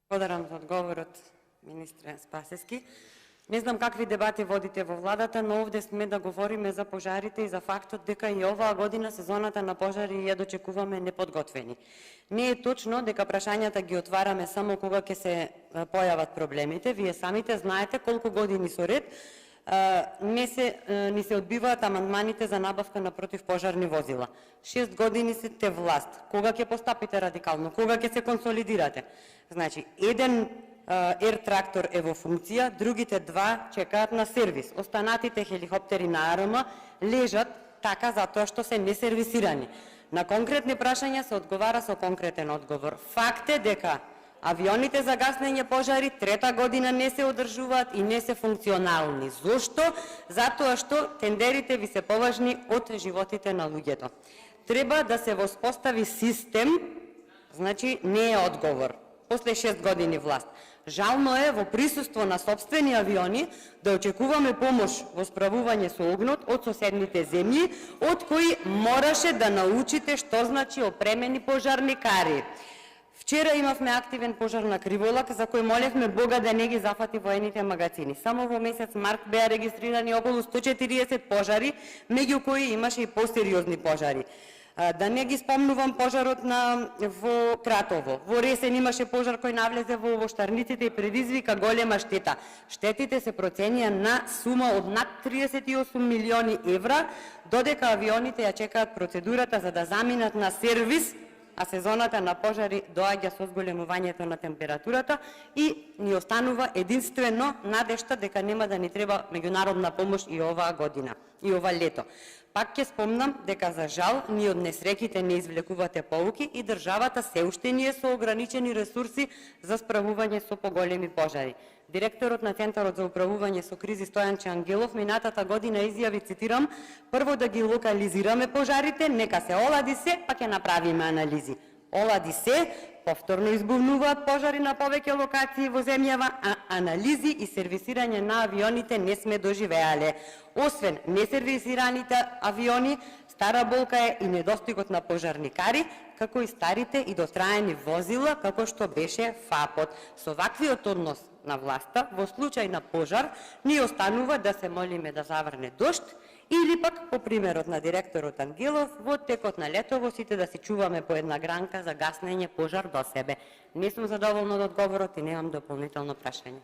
Благодарам за одговорот, министре Спасевски. Не знам какви дебати водите во владата, но овде сме да говориме за пожарите и за фактот дека и оваа година сезоната на пожари ја дочекуваме неподготвени. Не е точно дека прашањата ги отвараме само кога ќе се појават проблемите. Вие самите знаете колку години со ред ни се одбиваат амандманите за набавка на противпожарни возила. 6 години сте власт. Кога ќе постапите радикално? Кога ќе се консолидирате? Значи, еден ер-трактор е во функција, другите два чекаат на сервис. Останатите хеликоптери на АРМ лежат така затоа што се несервисирани. На конкретни прашања се одговара со конкретен одговор. Факт е дека авионите за гаснење пожари трета година не се одржуваат и не се функционални. Зошто? Затоа што тендерите ви се поважни од животите на луѓето. Треба да се воспостави систем, значи не е одговор. После 6 години власт. Жално е во присуство на сопствени авиони да очекуваме помош во справување со огнот од соседните земји, од кои мораше да научите што значи опремени пожарникари. Вчера имавме активен пожар на Криволак, за кој молевме Бога да не ги зафати воените магазини. Само во месец март беа регистрирани околу 140 пожари, меѓу кои имаше и посериозни пожари. Да не ги спомнувам пожарот во Кратово. Во Ресен имаше пожар кој навлезе во овоштарниците и предизвика голема штета. Штетите се проценија на сума од над 38 милиони евра, додека авионите ја чекаат процедурата за да заминат на сервис, а сезоната на пожари доаѓа со зголемувањето на температурата и ни останува единствено надежта дека нема да ни треба меѓународна помош и оваа година, и ова лето. Пак ќе спомнам дека за жал ние од несреќите не извлекувате поуки и државата се уште не е со ограничени ресурси за справување со поголеми пожари. Директорот на Центарот за управување со кризи Стојанче Ангелов минатата година изјави, цитирам: "Прво да ги локализираме пожарите, нека се олади се, па ќе направиме анализи." Олади се, повторно избувнуваат пожари на повеќе локации во земјава, а анализи и сервисирање на авионите не сме доживеале. Освен несервисираните авиони, стара болка е и недостигот на пожарникари, како и старите и дотраени возила, како што беше ФАПот. Со ваквиот однос на власта, во случај на пожар, ни останува да се молиме да заврне дожд, или пак, по примерот на директорот Ангелов, во текот на летово сите да си чуваме по една гранка за гаснење пожар до себе. Не сум задоволна од одговорот и немам дополнително прашање.